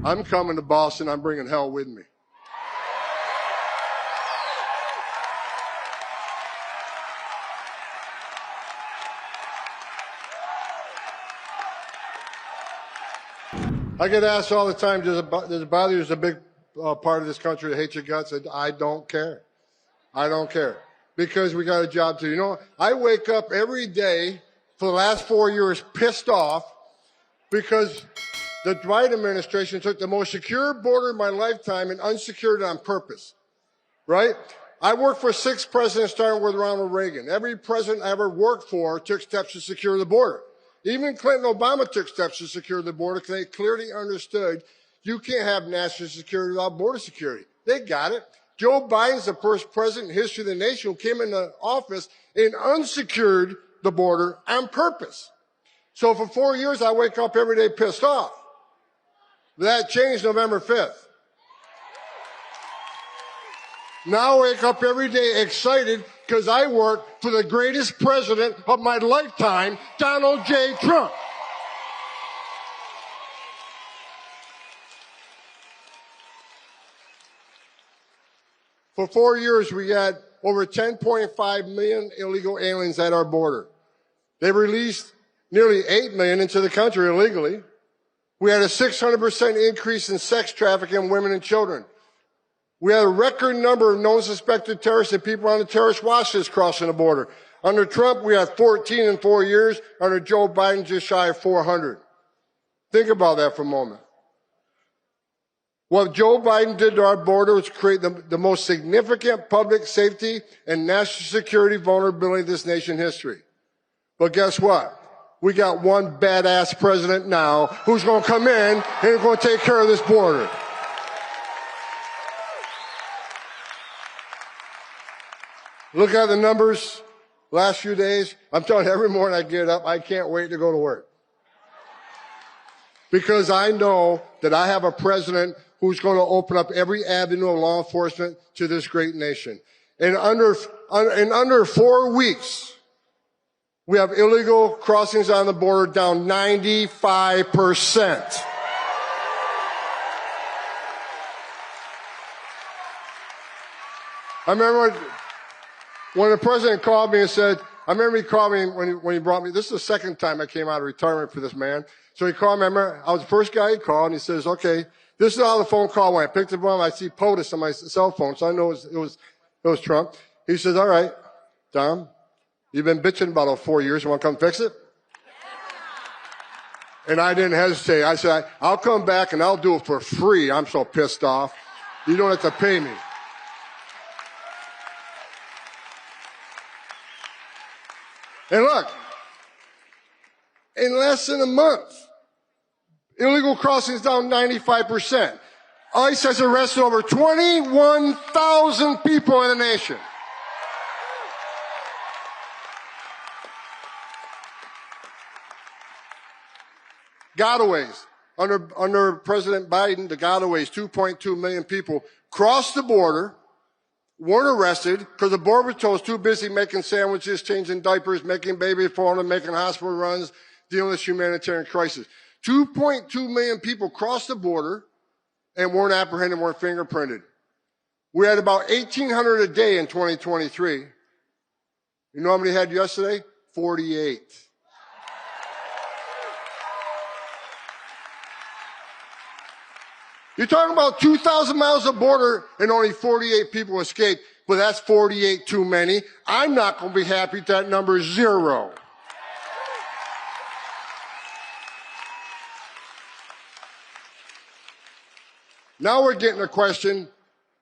I'm coming to Boston. I'm bringing hell with me. I get asked all the time, does it bother you? There's a big part of this country that hates your guts. I don't care. I don't care. Because we got a job to do. You know, I wake up every day for the last 4 years pissed off because the Biden administration took the most secure border of my lifetime and unsecured it on purpose. Right? I worked for 6 presidents, starting with Ronald Reagan. Every president I ever worked for took steps to secure the border. Even Clinton and Obama took steps to secure the border because they clearly understood you can't have national security without border security. They got it. Joe Biden's the first president in history of the nation who came into office and unsecured the border on purpose. So for 4 years, I wake up every day pissed off. That changed November 5th. Now I wake up every day excited because I work for the greatest president of my lifetime, Donald J. Trump. For 4 years, we had over 10.5 million illegal aliens at our border. They released nearly 8 million into the country illegally. We had a 600% increase in sex trafficking of women and children. We had a record number of known suspected terrorists and people on the terrorist watch list crossing the border. Under Trump, we had 14 in 4 years. Under Joe Biden, just shy of 400. Think about that for a moment. What Joe Biden did to our border was create the most significant public safety and national security vulnerability in this nation's history. But guess what? We got one badass president now who's going to come in and is going to take care of this border. Look at the numbers last few days. I'm telling you, every morning I get up, I can't wait to go to work. Because I know that I have a president who's going to open up every avenue of law enforcement to this great nation. In under 4 weeks, we have illegal crossings on the border down 95%. I remember when the president called me and said, I remember he called me when he brought me, this is the second time I came out of retirement for this man. So he called me, I was the first guy he called, and he says, okay, this is how the phone call went. I picked up one, I see POTUS on my cell phone, so I know it was Trump. He says, all right, Tom, you've been bitching about 4 years, you want to come fix it? And I didn't hesitate. I said, I'll come back and I'll do it for free. I'm so pissed off. You don't have to pay me. And look, in less than a month, illegal crossings down 95%. ICE has arrested over 21,000 people in the nation. Gotaways. Under President Biden, the gotaways, 2.2 million people crossed the border, weren't arrested because the Border Patrol was too busy making sandwiches, changing diapers, making baby formula, making hospital runs, dealing with this humanitarian crisis. 2.2 million people crossed the border and weren't apprehended, weren't fingerprinted. We had about 1,800 a day in 2023. You know how many had yesterday? 48. You're talking about 2,000 miles of border and only 48 people escaped, but that's 48 too many. I'm not going to be happy if that number is 0. Now we're getting a question,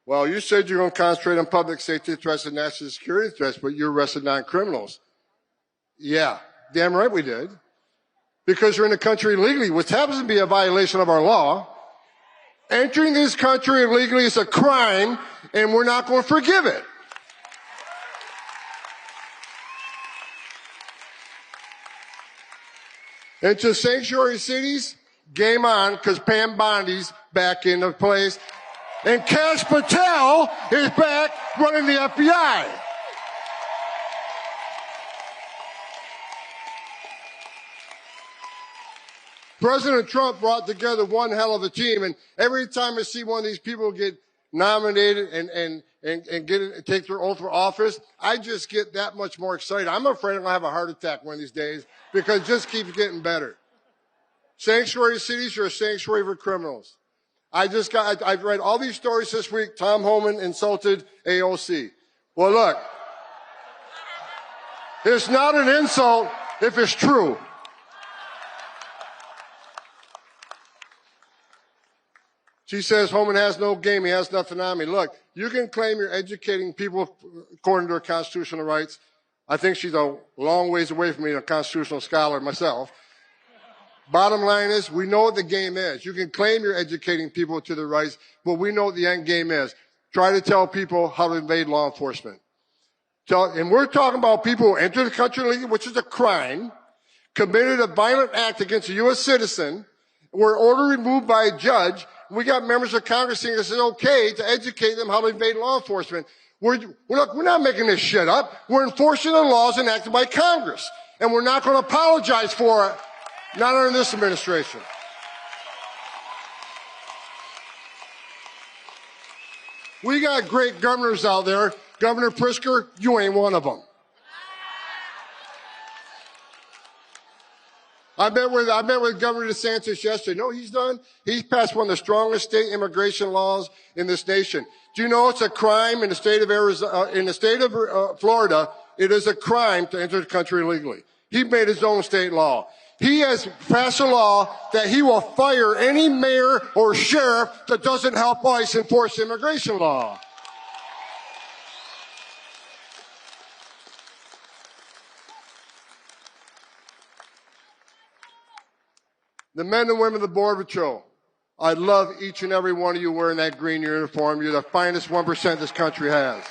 well, you said you're going to concentrate on public safety threats and national security threats, but you arrested non-criminals. Yeah, damn right we did. Because you're in the country illegally, which happens to be a violation of our law. Entering this country illegally is a crime, and we're not going to forgive it. Into sanctuary cities, game on, because Pam Bondi's back into place. And Kash Patel is back running the FBI. President Trump brought together one hell of a team, and every time I see one of these people get nominated and take their oath for office, I just get that much more excited. I'm afraid I'm going to have a heart attack one of these days because it just keeps getting better. Sanctuary cities are a sanctuary for criminals. I've read all these stories this week. Tom Homan insulted AOC. Well, look, it's not an insult if it's true. She says Homan has no game, he has nothing on me. Look, you can claim you're educating people according to their constitutional rights. I think she's a long ways away from being a constitutional scholar myself. Bottom line is, we know what the game is. You can claim you're educating people to their rights, but we know what the end game is. Try to tell people how to evade law enforcement. And we're talking about people who enter the country illegally, which is a crime, committed a violent act against a U.S. citizen, were ordered removed by a judge. We got members of Congress saying it's okay to educate them how to evade law enforcement. We're not making this shit up. We're enforcing the laws enacted by Congress. And we're not going to apologize for it. Not under this administration. We got great governors out there. Governor Pritzker, you ain't one of them. I met with Governor DeSantis yesterday. You know what he's done? He's passed one of the strongest state immigration laws in this nation. Do you know it's a crime in the state of Florida? It is a crime to enter the country illegally. He made his own state law. He has passed a law that he will fire any mayor or sheriff that doesn't help ICE enforce immigration law. The men and women of the Border Patrol, I love each and every one of you wearing that green uniform. You're the finest 1% this country has.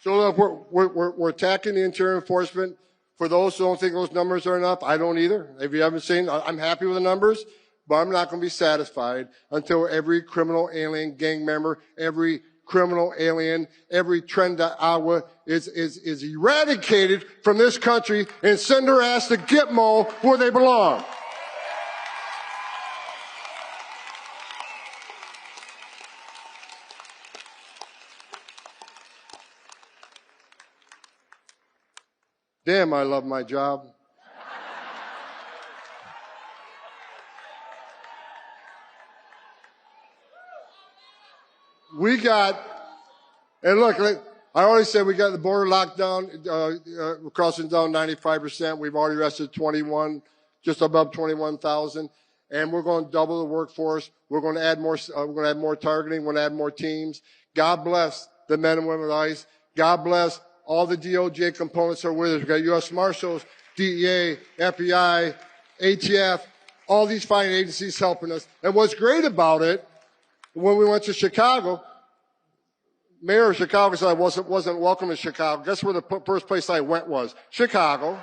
So look, we're attacking the interior enforcement. For those who don't think those numbers are enough, I don't either. If you haven't seen, I'm happy with the numbers, but I'm not going to be satisfied until every criminal alien gang member, every criminal alien, every Trenda Agua is eradicated from this country and send their ass to Gitmo where they belong. Damn, I love my job. And look, I already said we got the border locked down, crossing down 95%. We've already arrested 21, just above 21,000. And we're going to double the workforce. We're going to add more, targeting. We're going to add more teams. God bless the men and women of ICE. God bless all the DOJ components are with us. We've got U.S. Marshals, DEA, FBI, ATF, all these fine agencies helping us. And what's great about it, when we went to Chicago, Mayor of Chicago said I wasn't welcome in Chicago. Guess where the first place I went was? Chicago.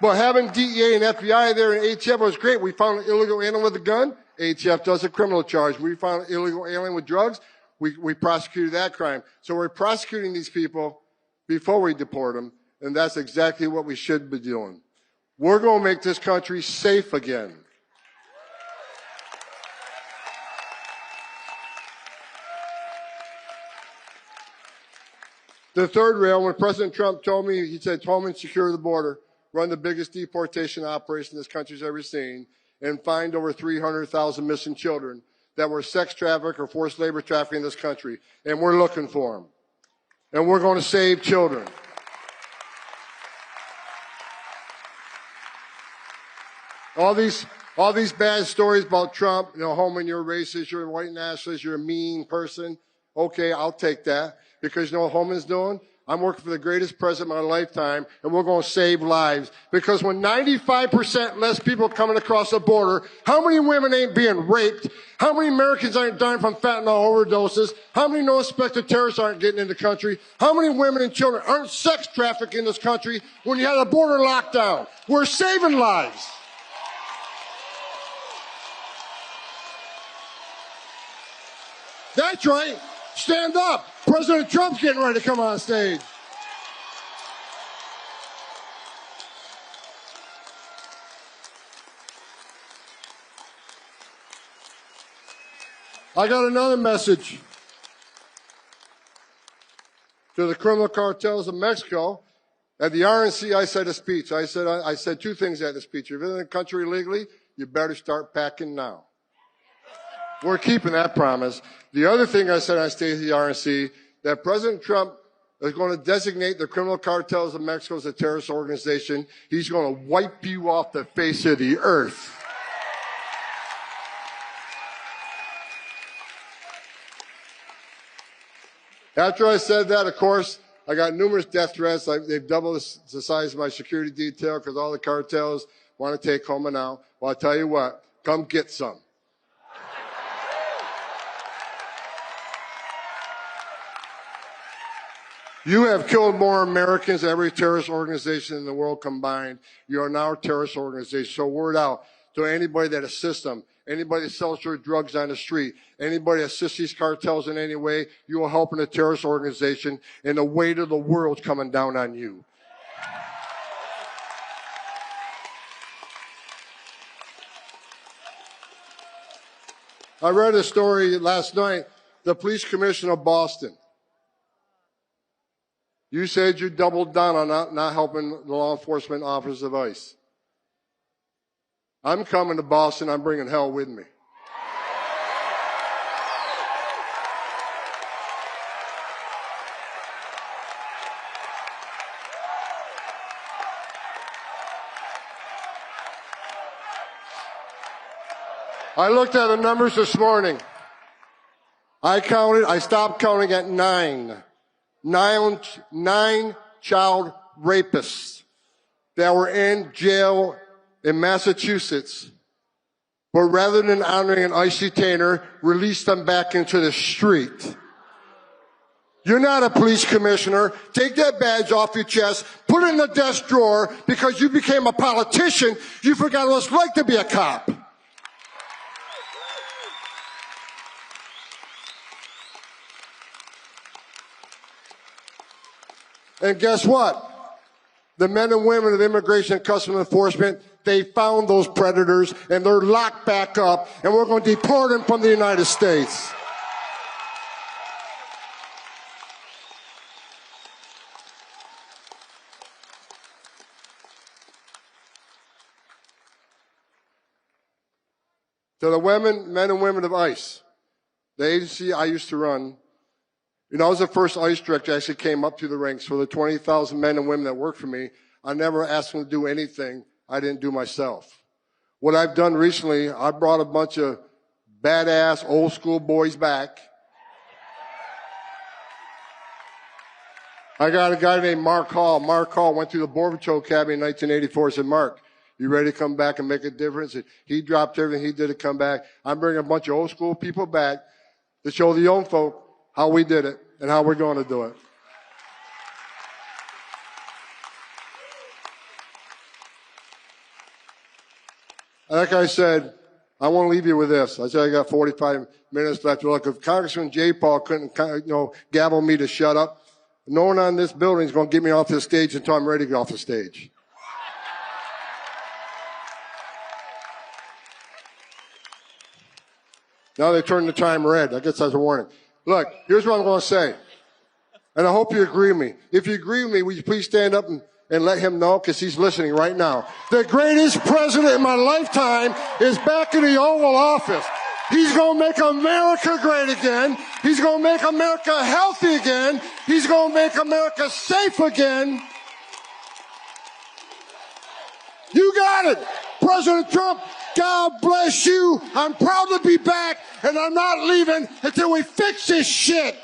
But having DEA and FBI there and ATF was great. We found an illegal alien with a gun. ATF does a criminal charge. We found an illegal alien with drugs. We prosecuted that crime. So we're prosecuting these people before we deport them, and that's exactly what we should be doing. We're going to make this country safe again. The third rail, when President Trump told me, he said, Homan, secure the border, run the biggest deportation operation this country's ever seen, and find over 300,000 missing children that were sex trafficked or forced labor trafficking in this country. And we're looking for them. And we're going to save children. All these bad stories about Trump, Homan, you're racist, you're a white nationalist, you're a mean person. Okay, I'll take that. Because you know what Homan's doing? I'm working for the greatest president of my lifetime, and we're going to save lives. Because when 95% less people coming across the border, how many women ain't being raped? How many Americans aren't dying from fentanyl overdoses? How many no-suspected terrorists aren't getting in the country? How many women and children aren't sex trafficked in this country when you have a border lockdown? We're saving lives. That's right. Stand up. President Trump's getting ready to come on stage. I got another message to the criminal cartels of Mexico. At the RNC, I said a speech. I said two things at the speech. If you're in the country illegally, you better start packing now. We're keeping that promise. The other thing I said on stage at the RNC, that President Trump is going to designate the criminal cartels of Mexico as a terrorist organization. He's going to wipe you off the face of the earth. After I said that, of course, I got numerous death threats. They've doubled the size of my security detail because all the cartels want to take Homan out. Well, I'll tell you what, come get some. You have killed more Americans than every terrorist organization in the world combined. You are now a terrorist organization. So word out to anybody that assists them, anybody that sells their drugs on the street, anybody that assists these cartels in any way, you are helping a terrorist organization, and the weight of the world's coming down on you. I read a story last night, the police commissioner of Boston. You said you doubled down on not helping the law enforcement officers of ICE. I'm coming to Boston. I'm bringing hell with me. I looked at the numbers this morning. I stopped counting at 9. Nine child rapists that were in jail in Massachusetts, but rather than honoring an ICE detainer, released them back into the street. You're not a police commissioner. Take that badge off your chest, put it in the desk drawer. Because you became a politician, you forgot what it's like to be a cop. And guess what? The men and women of Immigration and Customs Enforcement, they found those predators, and they're locked back up, and we're going to deport them from the United States. To the men and women of ICE, the agency I used to run, I was the first ICE director that actually came up through the ranks. For the 20,000 men and women that work for me, I never asked them to do anything I didn't do myself. What I've done recently, I brought a bunch of badass old school boys back. I got a guy named Mark Hall. Mark Hall went through the Border Czar Academy in 1984. I said, Mark, you ready to come back and make a difference? And he dropped everything he did to come back. I'm bringing a bunch of old school people back to show the young folk how we did it and how we're going to do it. Like I said, I want to leave you with this. I said I got 45 minutes left. Look, if Congressman J. Paul couldn't, gavel me to shut up, no one on this building is going to get me off this stage until I'm ready to get off the stage. Now they turn the time red. I guess that's a warning. Look, here's what I'm going to say. And I hope you agree with me. If you agree with me, will you please stand up and let him know, because he's listening right now. The greatest president in my lifetime is back in the Oval Office. He's going to make America great again. He's going to make America healthy again. He's going to make America safe again. You got it. President Trump, God bless you. I'm proud to be back, and I'm not leaving until we fix this shit.